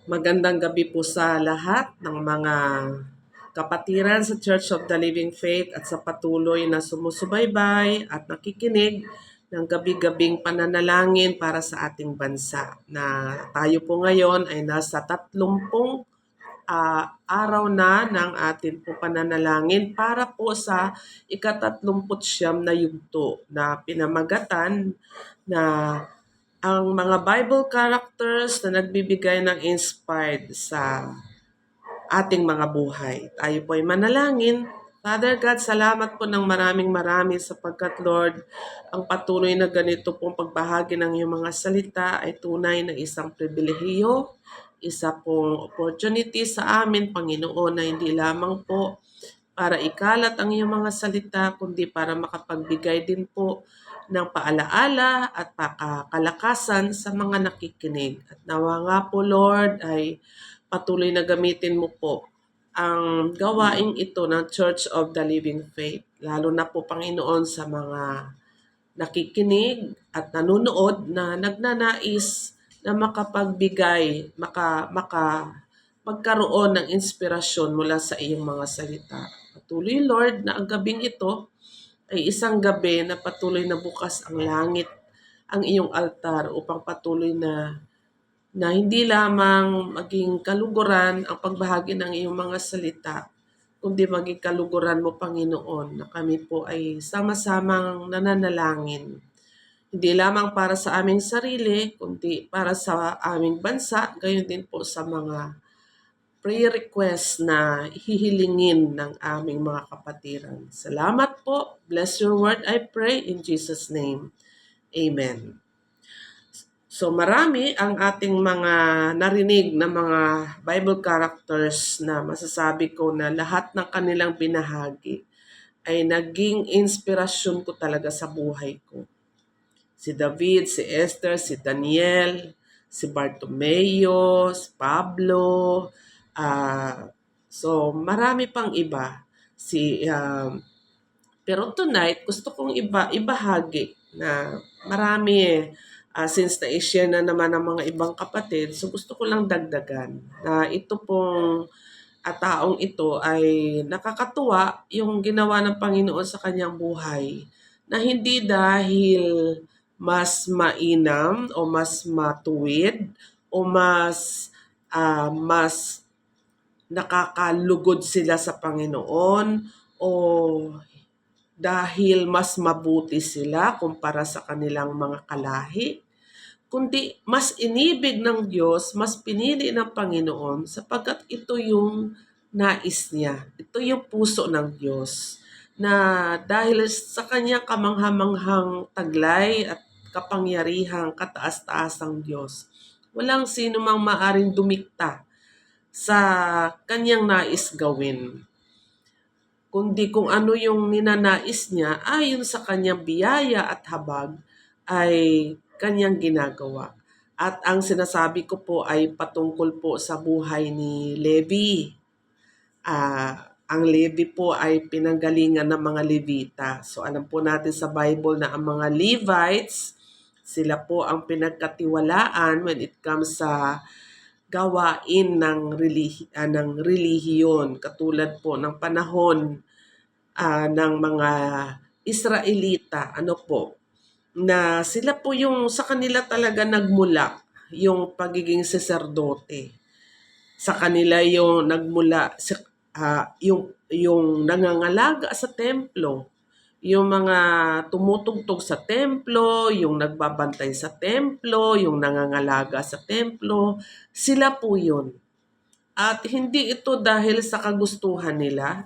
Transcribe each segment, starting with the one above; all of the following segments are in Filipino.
Magandang gabi po sa lahat ng mga kapatiran sa Church of the Living Faith at sa patuloy na sumusubaybay at nakikinig ng gabi-gabing pananalangin para sa ating bansa. Na tayo po ngayon ay nasa 30 araw na ng ating po pananalangin para po sa ika-39 na yugto na pinamagatan na ang mga Bible characters na nagbibigay ng inspired sa ating mga buhay. Tayo po ay manalangin. Father God, salamat po ng maraming marami sapagkat Lord, ang patuloy na ganito pong pagbahagi ng iyong mga salita ay tunay na isang pribilehiyo, isa pong opportunity sa amin, Panginoon, na hindi lamang po para ikalat ang iyong mga salita, kundi para makapagbigay din po ng paalaala at kalakasan sa mga nakikinig. At nawa nga po, Lord, ay patuloy na gamitin mo po ang gawaing ito ng Church of the Living Faith. Lalo na po, Panginoon, sa mga nakikinig at nanonood na nagnanais na makapagbigay, magkaroon ng inspirasyon mula sa iyong mga salita. Patuloy, Lord, na ang gabing ito ay isang gabi na patuloy na bukas ang langit, ang iyong altar upang patuloy na hindi lamang maging kaluguran ang pagbahagi ng iyong mga salita, kundi maging kaluguran mo, Panginoon, na kami po ay sama-samang nananalangin. Hindi lamang para sa aming sarili, kundi para sa aming bansa, gayon din po sa mga prayer request na hihilingin ng aming mga kapatiran. Salamat po. Bless your word, I pray in Jesus' name. Amen. So marami ang ating mga narinig na mga Bible characters na masasabi ko na lahat ng kanilang binahagi ay naging inspirasyon ko talaga sa buhay ko. Si David, si Esther, si Daniel, si Bartimeo, si Pablo, so marami pang iba. Pero tonight, gusto kong ibahagi na marami since na-share na naman ng mga ibang kapatid, so gusto ko lang dagdagan na ito pong taong ito ay nakakatuwa yung ginawa ng Panginoon sa kanyang buhay na hindi dahil mas mainam o mas matuwid o mas nakakalugod sila sa Panginoon o dahil mas mabuti sila kumpara sa kanilang mga kalahi, kundi mas inibig ng Diyos, mas pinili ng Panginoon sapagkat ito yung nais niya. Ito yung puso ng Diyos na dahil sa kanyang kamanghamanghang taglay at kapangyarihang kataas-taasang Diyos, walang sino mang maaring dumikta sa kanyang nais gawin. Kundi kung ano yung ninanais niya, ayon sa kanyang biyaya at habag, ay kanyang ginagawa. At ang sinasabi ko po ay patungkol po sa buhay ni Levi. Ang Levi po ay pinanggalingan ng mga Levita. So alam po natin sa Bible na ang mga Levites, sila po ang pinagkatiwalaan when it comes sa gawain ng relihiyon. Katulad po ng panahon ng mga Israelita, na sila po yung sa kanila talaga nagmula yung pagiging saserdote. Sa kanila yung nagmula yung nangangalaga sa templo, yung mga tumutugtog sa templo, yung nagbabantay sa templo, yung nangangalaga sa templo, sila po yun. At hindi ito dahil sa kagustuhan nila,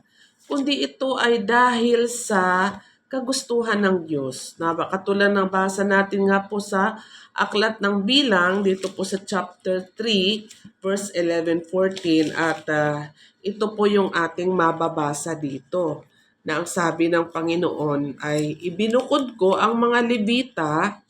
kundi ito ay dahil sa kagustuhan ng Diyos. Katulad ng basa natin nga po sa Aklat ng Bilang, dito po sa chapter 3, verse 11-14, at ito po yung ating mababasa dito. Na ang sabi ng Panginoon ay, ibinukod ko ang mga Levita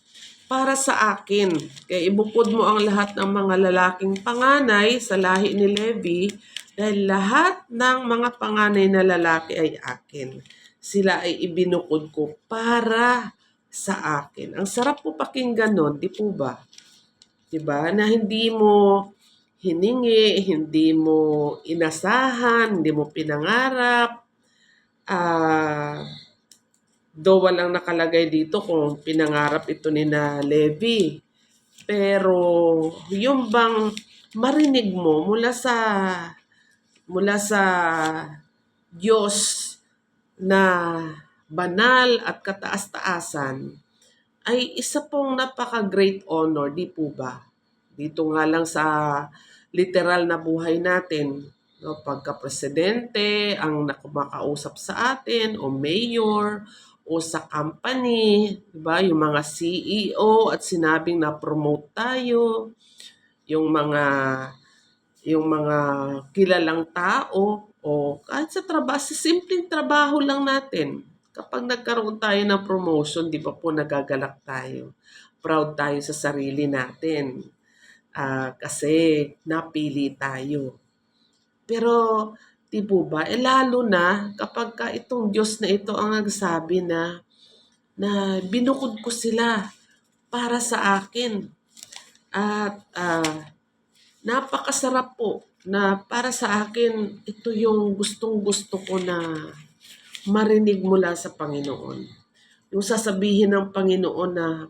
para sa akin. Kaya ibukod mo ang lahat ng mga lalaking panganay sa lahi ni Levi dahil lahat ng mga panganay na lalaki ay akin. Sila ay ibinukod ko para sa akin. Ang sarap po pakinggan nun, di po ba? Diba? Na hiningi, hindi mo inasahan, hindi mo pinangarap. Though walang nakalagay dito kung pinangarap ito ni na Levi. Pero yung bang marinig mo mula sa Diyos na banal at kataas-taasan ay isa pong napaka-great honor, di po ba? Dito nga lang sa literal na buhay natin, no, pagka-presidente ang nakumakausap sa atin o mayor o sa company, di ba? Yung mga CEO at sinabing na-promote tayo, yung mga kilalang tao o kahit sa trabaho, sa simpleng trabaho lang natin. Kapag nagkaroon tayo ng promotion, di ba po nagagalak tayo? Proud tayo sa sarili natin. Kasi napili tayo. Pero, di po ba, lalo na kapag itong Diyos na ito ang nagsabi na binukod ko sila para sa akin. At napakasarap po na para sa akin, ito yung gustong-gusto ko na marinig mula sa Panginoon. Yung sasabihin ng Panginoon na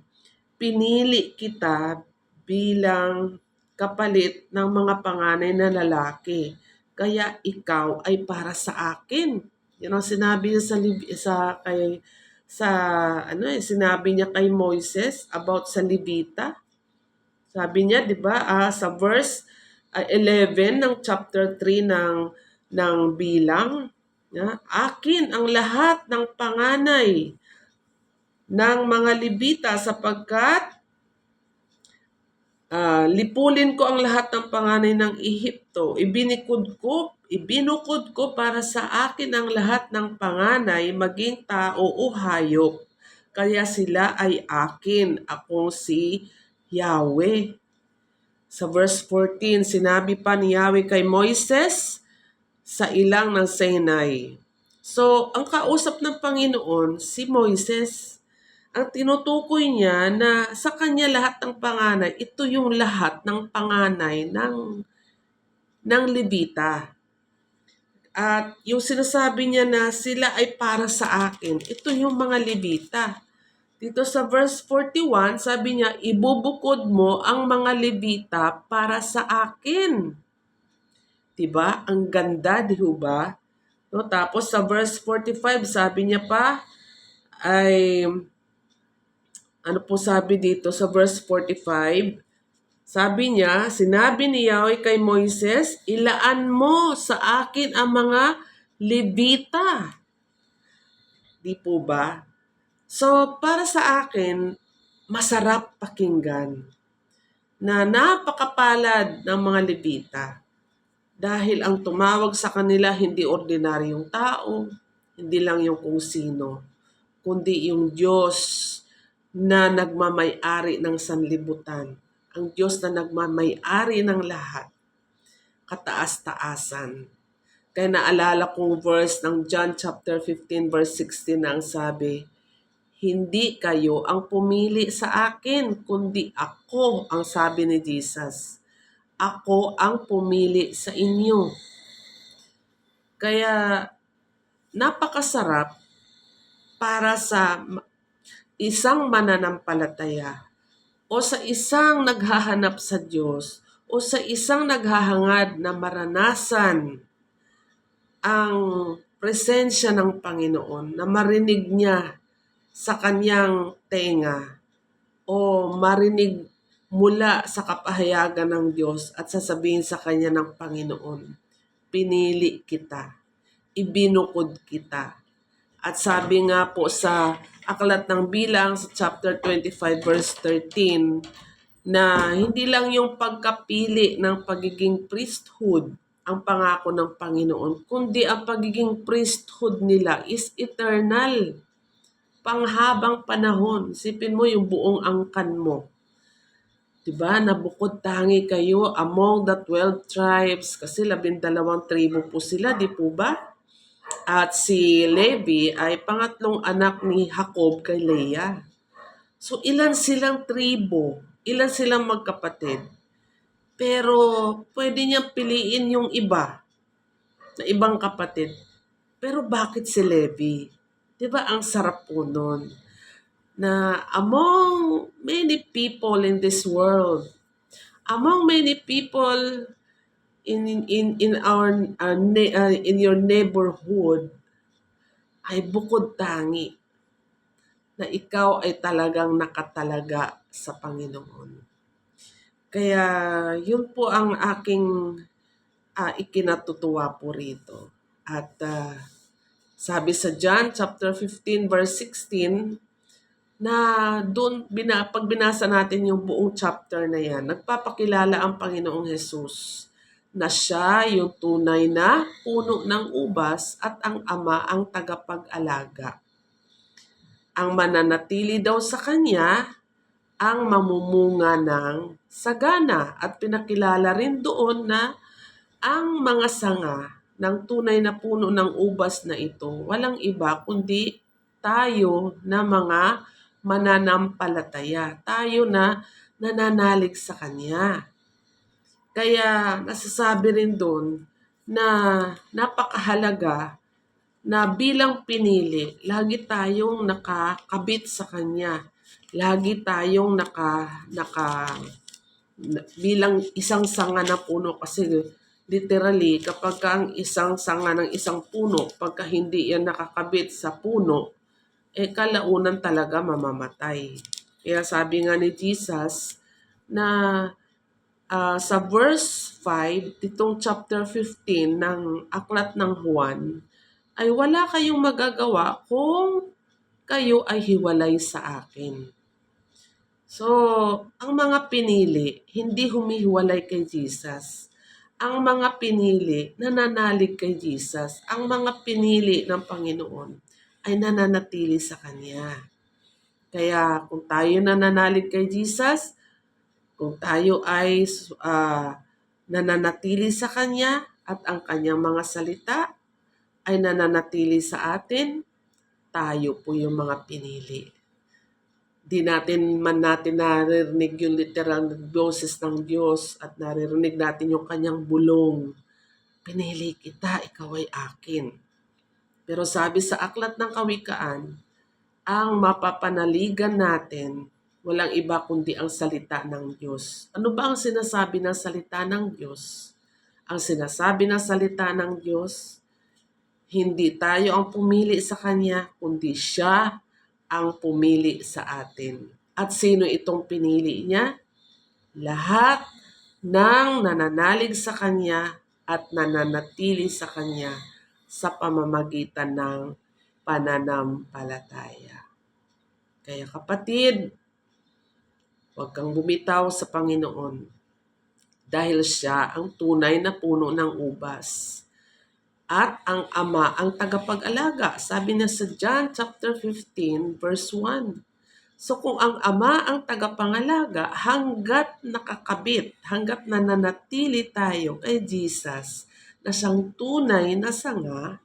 pinili kita bilang kapalit ng mga panganay na lalaki. Kaya ikaw ay para sa akin. Yan ang sinabi niya sinabi niya kay Moises about sa Levita. Sabi niya, 'di ba, sa verse 11 ng chapter 3 ng Bilang, akin ang lahat ng panganay ng mga Levita sapagkat lipulin ko ang lahat ng panganay ng Ehipto. Ibinukod ko para sa akin ang lahat ng panganay, maging tao o hayop. Kaya sila ay akin, akong si Yahweh. Sa verse 14, sinabi pa ni Yahweh kay Moises sa ilang ng Sinai. So, ang kausap ng Panginoon, si Moises, ang tinutukoy niya na sa kanya lahat ng panganay, ito yung lahat ng panganay ng Levita. At yung sinasabi niya na sila ay para sa akin, ito yung mga Levita. Dito sa verse 41, sabi niya, ibubukod mo ang mga Levita para sa akin. Diba? Ang ganda, di ba? No, tapos sa verse 45, sabi niya pa, ay, ano po sabi dito sa verse 45? Sabi niya, sinabi ni Yahweh kay Moises, ilaan mo sa akin ang mga Levita. Di po ba? So, para sa akin, masarap pakinggan na napakapalad ng mga Levita dahil ang tumawag sa kanila hindi ordinaryong tao, hindi lang yung kung sino, kundi yung Diyos na nagmamay-ari ng sanlibutan, ang Diyos na nagmamay-ari ng lahat, kataas-taasan. Kaya naalala kong verse ng John chapter 15 verse 16 na ang sabi, hindi kayo ang pumili sa akin, kundi ako, ang sabi ni Jesus. Ako ang pumili sa inyo. Kaya napakasarap para sa isang mananampalataya o sa isang naghahanap sa Diyos o sa isang naghahangad na maranasan ang presensya ng Panginoon, na marinig niya sa kanyang tenga o marinig mula sa kapahayagan ng Diyos at sasabihin sa kanya ng Panginoon, pinili kita, ibinukod kita. At sabi nga po sa Aklat ng Bilang sa chapter 25 verse 13 na hindi lang yung pagkapili ng pagiging priesthood ang pangako ng Panginoon, kundi ang pagiging priesthood nila is eternal. Panghabang panahon. Sipin mo yung buong angkan mo. Diba? Nabukod tangi kayo among the 12 tribes kasi 12 tribo po sila, di po ba? At si Levi ay pangatlong anak ni Jacob kay Leah. So ilan silang tribo? Ilan silang magkapatid? Pero pwede niyang piliin yung iba, na ibang kapatid. Pero bakit si Levi? 'Di ba ang sarap po nun? Na among many people in this world, among many people in in your neighborhood, ay bukod tangi na ikaw ay talagang nakatalaga sa Panginoon. Kaya yun po ang aking ikinatutuwa po rito. At sabi sa John chapter 15 verse 16, na doon pag binasa natin yung buong chapter na yan, nagpapakilala ang Panginoong Jesus na siya yung tunay na puno ng ubas at ang Ama ang tagapag-alaga. Ang mananatili daw sa kanya ang mamumunga ng sagana, at pinakilala rin doon na ang mga sanga ng tunay na puno ng ubas na ito walang iba kundi tayo na mga mananampalataya, tayo na nananalig sa Kanya. Kaya nasasabi rin doon na napakahalaga na bilang pinili, lagi tayong nakakabit sa Kanya. Lagi tayong bilang isang sanga na puno, kasi literally kapag ang isang sanga ng isang puno, pagka hindi yan nakakabit sa puno, kalaunan talaga mamamatay. Kaya sabi nga ni Jesus na sa verse 5, itong chapter 15 ng Aklat ng Juan, ay wala kayong magagawa kung kayo ay hiwalay sa akin. So, ang mga pinili, hindi humihiwalay kay Jesus. Ang mga pinili, nananalig kay Jesus. Ang mga pinili ng Panginoon ay nananatili sa Kanya. Kaya kung tayo nananalig kay Jesus, kung tayo ay nananatili sa Kanya at ang Kanyang mga salita ay nananatili sa atin, tayo po yung mga pinili. Di natin naririnig yung literal na boses ng Diyos at naririnig natin yung Kanyang bulong. Pinili kita, ikaw ay akin. Pero sabi sa Aklat ng Kawikaan, ang mapapanaligan natin, walang iba kundi ang salita ng Diyos. Ano ba ang sinasabi ng salita ng Diyos? Ang sinasabi ng salita ng Diyos, hindi tayo ang pumili sa Kanya, kundi Siya ang pumili sa atin. At sino itong pinili niya? Lahat ng nananalig sa Kanya at nananatili sa Kanya sa pamamagitan ng pananampalataya. Kaya kapatid, huwag kang bumitaw sa Panginoon dahil Siya ang tunay na puno ng ubas. At ang Ama ang tagapag-alaga. Sabi na sa John chapter 15 verse 1. So kung ang Ama ang tagapangalaga, hanggat nakakabit, hanggat nananatili tayo kay Jesus na siyang tunay na sanga,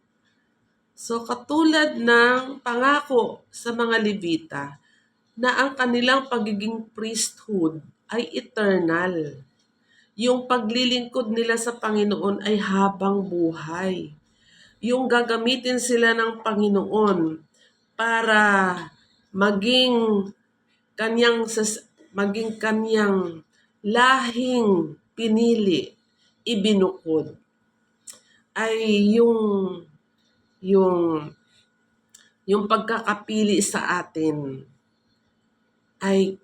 so katulad ng pangako sa mga Levita na ang kanilang pagiging priesthood ay eternal. Yung paglilingkod nila sa Panginoon ay habang buhay. Yung gagamitin sila ng Panginoon para maging kanyang lahing pinili, ibinukod, ay yung pagkakapili sa atin ay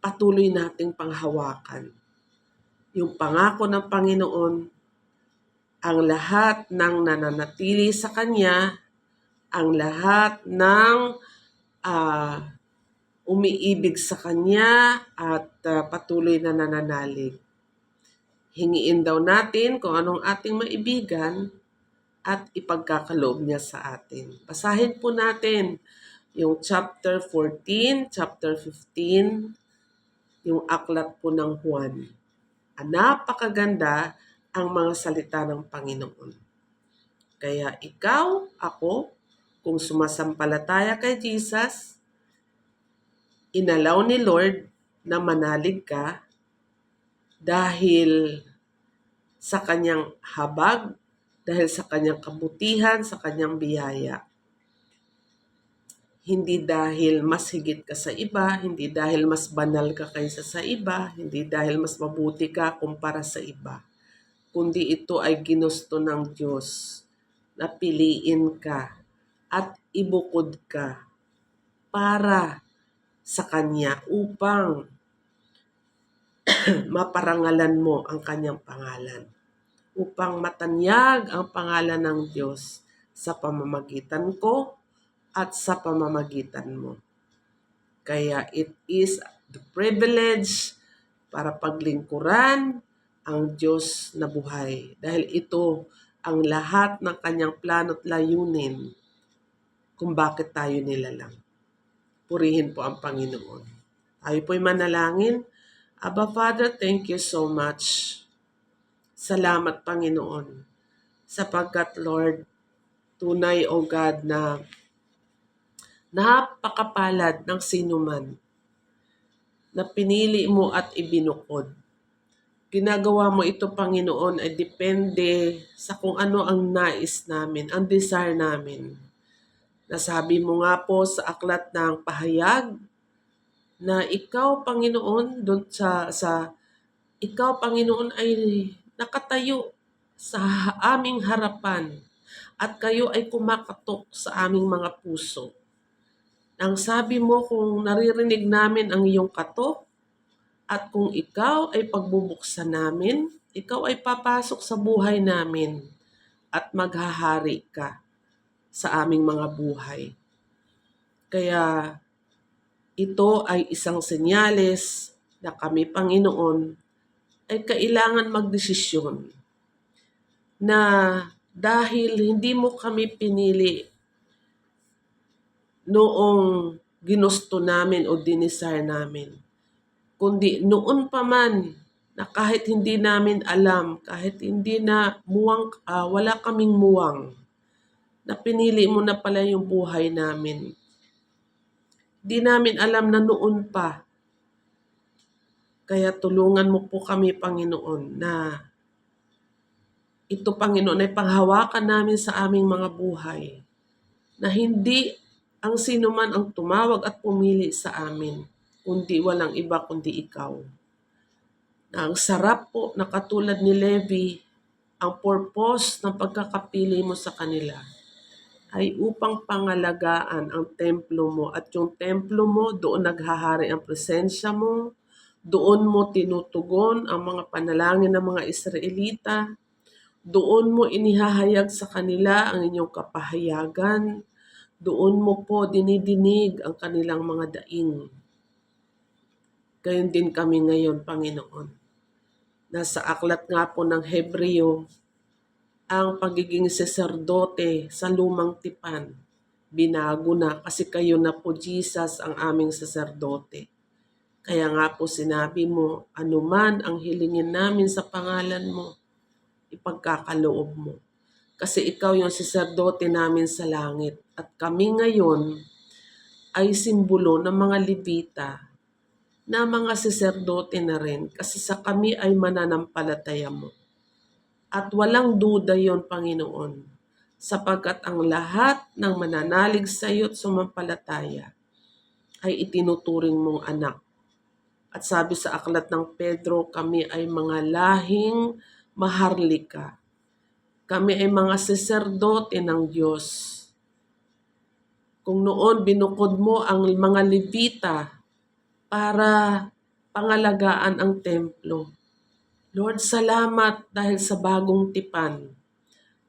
patuloy nating panghawakan. Yung pangako ng Panginoon, ang lahat ng nananatili sa Kanya, ang lahat ng umiibig sa Kanya at patuloy na nananalig. Hingiin daw natin kung anong ating maibigan at ipagkakaloob niya sa atin. Basahin po natin yung chapter 14, chapter 15, yung aklat po ng Juan. Napakaganda ang mga salita ng Panginoon. Kaya ikaw, ako, kung sumasampalataya kay Jesus, inalaw ni Lord na manalig ka, dahil sa kanyang habag, dahil sa kanyang kabutihan, sa kanyang biyaya. Hindi dahil mas higit ka sa iba, hindi dahil mas banal ka kaysa sa iba, hindi dahil mas mabuti ka kumpara sa iba, kundi ito ay ginusto ng Diyos na piliin ka at ibukod ka para sa Kanya upang maparangalan mo ang Kanyang pangalan, upang matanyag ang pangalan ng Diyos sa pamamagitan ko at sa pamamagitan mo. Kaya it is the privilege para paglingkuran ang Diyos na buhay. Dahil ito ang lahat ng Kanyang plano at layunin kung bakit tayo nilalang. Purihin po ang Panginoon. Tayo po'y manalangin. Abba Father, thank you so much. Salamat Panginoon. Sapagkat Lord, tunay o God na napakapalad ng sinuman na pinili mo at ibinukod. Ginagawa mo ito, Panginoon, ay depende sa kung ano ang nais namin, ang desire namin. Nasabi mo nga po sa aklat ng pahayag na ikaw, Panginoon, ikaw, Panginoon, ay nakatayo sa aming harapan at kayo ay kumakatok sa aming mga puso. Ang sabi mo, kung naririnig namin ang iyong katok at kung ikaw ay pagbubuksan namin, ikaw ay papasok sa buhay namin at maghahari ka sa aming mga buhay. Kaya ito ay isang senyales na kami, Panginoon, ay kailangan magdesisyon na dahil hindi mo kami pinili noong ginusto namin o dinesire namin, kundi noon pa man na kahit hindi namin alam, kahit hindi na wala kaming muwang, na pinili mo na pala yung buhay namin. Di namin alam na noon pa. Kaya tulungan mo po kami, Panginoon, na ito, Panginoon, ay panghawakan namin sa aming mga buhay. Na hindi ang sino man ang tumawag at pumili sa amin, kundi walang iba kundi ikaw. Na ang sarap po na katulad ni Levi, ang purpose ng pagkakapili mo sa kanila ay upang pangalagaan ang templo mo at yung templo mo, doon naghahari ang presensya mo, doon mo tinutugon ang mga panalangin ng mga Israelita, doon mo inihahayag sa kanila ang inyong kapahayagan, doon mo po dinidinig ang kanilang mga daing. Gayon din kami ngayon, Panginoon. Nasa aklat nga po ng Hebreo, ang pagiging saserdote sa lumang tipan. Binago na kasi kayo na po, Jesus, ang aming saserdote. Kaya nga po sinabi mo, anuman ang hilingin namin sa pangalan mo, ipagkakaloob mo. Kasi ikaw yung saserdote namin sa langit. At kami ngayon ay simbolo ng mga Levita na mga saserdote na rin kasi sa kami ay mananampalataya mo. At walang duda yon, Panginoon, sapagkat ang lahat ng mananalig sa iyo at sumampalataya ay itinuturing mong anak. At sabi sa aklat ng Pedro, kami ay mga lahing maharlika. Kami ay mga saserdote ng Diyos. Kung noon binukod mo ang mga Levita para pangalagaan ang templo, Lord, salamat dahil sa bagong tipan.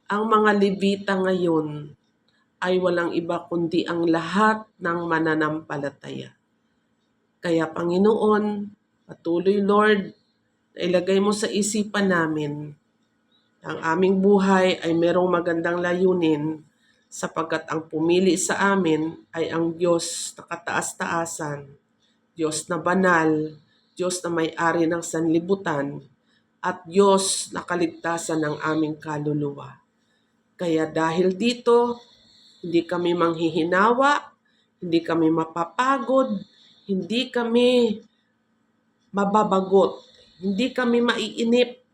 Ang mga Levita ngayon ay walang iba kundi ang lahat ng mananampalataya. Kaya Panginoon, patuloy Lord, na ilagay mo sa isipan namin ang aming buhay ay merong magandang layunin sapagkat ang pumili sa amin ay ang Diyos na kataas-taasan, Diyos na banal, Diyos na may-ari ng sanlibutan, at Diyos na kaligtasan ng aming kaluluwa. Kaya dahil dito, hindi kami manghihinawa, hindi kami mapapagod, hindi kami mababagot, Hindi kami maiinip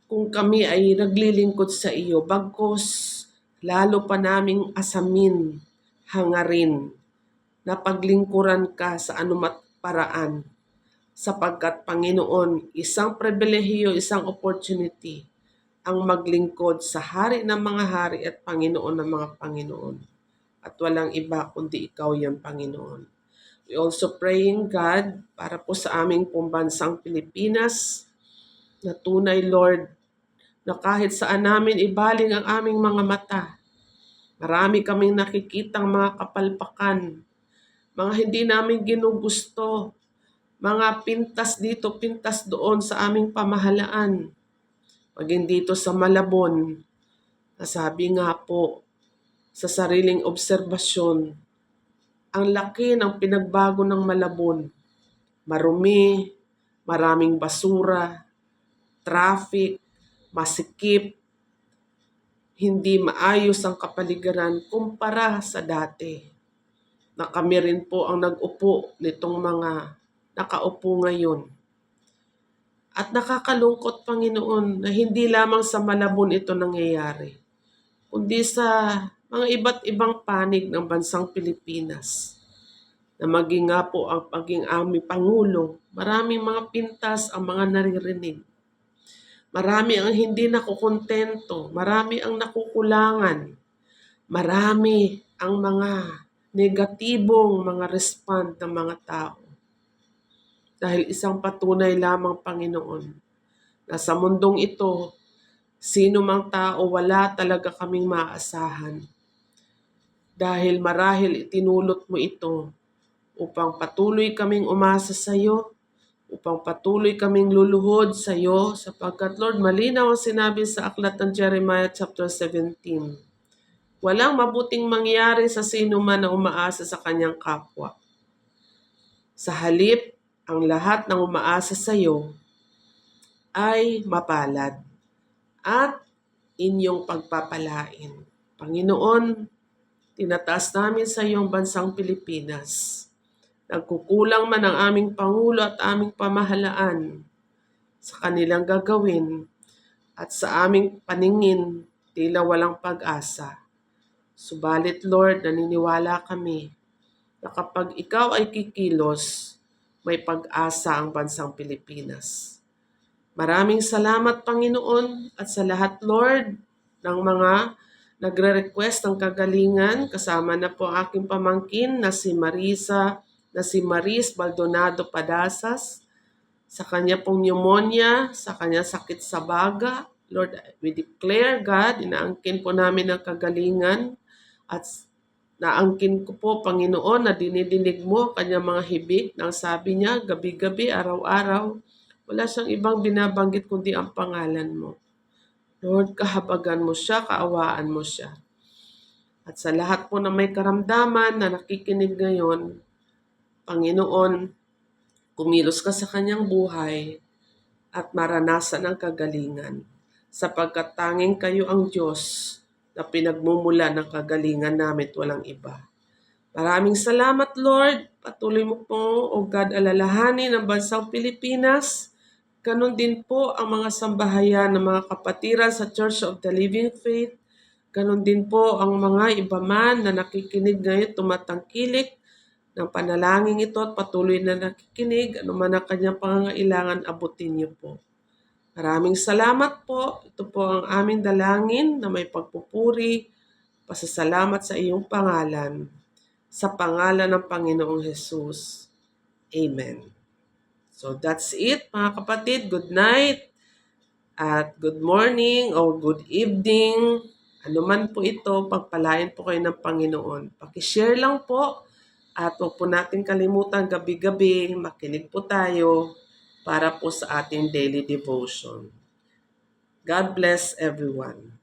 kung kami ay naglilingkod sa iyo, bagkus lalo pa naming asamin, hangarin, na paglingkuran ka sa anumat paraan. Sapagkat Panginoon, isang pribilehiyo, isang opportunity ang maglingkod sa Hari ng mga hari at Panginoon ng mga Panginoon. At walang iba kundi ikaw yan, Panginoon. We also praying, God, para po sa aming pambansang Pilipinas, na tunay, Lord, na kahit saan namin ibaling ang aming mga mata, marami kaming nakikitang mga kapalpakan, mga hindi namin ginugusto, mga pintas dito, pintas doon sa aming pamahalaan. Maging dito sa Malabon, nasabi nga po sa sariling obserbasyon, ang laki ng pinagbago ng Malabon. Marumi, maraming basura, traffic, masikip, hindi maayos ang kapaligiran kumpara sa dati. Na kami rin po ang nag-upo nitong mga nakaupo ngayon. At nakakalungkot, Panginoon, na hindi lamang sa Malabon ito nangyayari, kundi sa mga iba't ibang panig ng bansang Pilipinas. Na maging nga po ang paging aming Pangulo, maraming mga pintas ang mga naririnig. Marami ang hindi nakukontento, marami ang nakukulangan, marami ang mga negatibong mga respond ng mga tao. Dahil isang patunay lamang, Panginoon, na sa mundong ito, sino mang tao, wala talaga kaming maaasahan. Dahil marahil itinulot mo ito upang patuloy kaming umasa sa iyo, upang patuloy kaming luluhod sa iyo, sapagkat Lord, malinaw ang sinabi sa aklat ng Jeremiah chapter 17. Walang mabuting mangyari sa sino man na umaasa sa kanyang kapwa. Sa halip, ang lahat ng umaasa sa iyo ay mapalad at inyong pagpapalain. Panginoon, tinataas namin sa iyong bansang Pilipinas. Nagkukulang man ang aming Pangulo at aming pamahalaan sa kanilang gagawin at sa aming paningin, tila walang pag-asa. Subalit Lord, naniniwala kami na kapag ikaw ay kikilos, may pag-asa ang bansang Pilipinas. Maraming salamat, Panginoon, at sa lahat, Lord, ng mga nagre-request ng kagalingan, kasama na po ang aking pamangkin na si Maris Baldonado Padasas, sa kanya pong pneumonia, sa kanya sakit sa baga. Lord, we declare, God, inaangkin po namin ang kagalingan at naangkin ko po, Panginoon, na dinidinig mo kanyang mga hibik nang sabi niya, gabi-gabi, araw-araw, wala siyang ibang binabanggit kundi ang pangalan mo. Lord, kahabagan mo siya, kaawaan mo siya. At sa lahat po na may karamdaman na nakikinig ngayon, Panginoon, kumilos ka sa kanyang buhay at maranasan ang kagalingan, sapagkat tanging kayo ang Diyos na pinagmumula ng kagalingan namin at walang iba. Maraming salamat, Lord. Patuloy mo po, O God, alalahanin ang bansang Pilipinas. Ganon din po ang mga sambahayan ng mga kapatiran sa Church of the Living Faith. Ganon din po ang mga iba man na nakikinig ngayon, tumatangkilik ng panalangin ito at patuloy na nakikinig, anuman ang kanyang pangangailangan, abutin niyo po. Maraming salamat po. Ito po ang aming dalangin na may pagpupuri, pasasalamat sa iyong pangalan. Sa pangalan ng Panginoong Jesus. Amen. So that's it, mga kapatid. Good night at good morning o good evening. Ano man po ito, pagpalain po kayo ng Panginoon. Pakishare lang po at huwag po natin kalimutan gabi-gabi, makinig po tayo para po sa ating daily devotion. God bless everyone.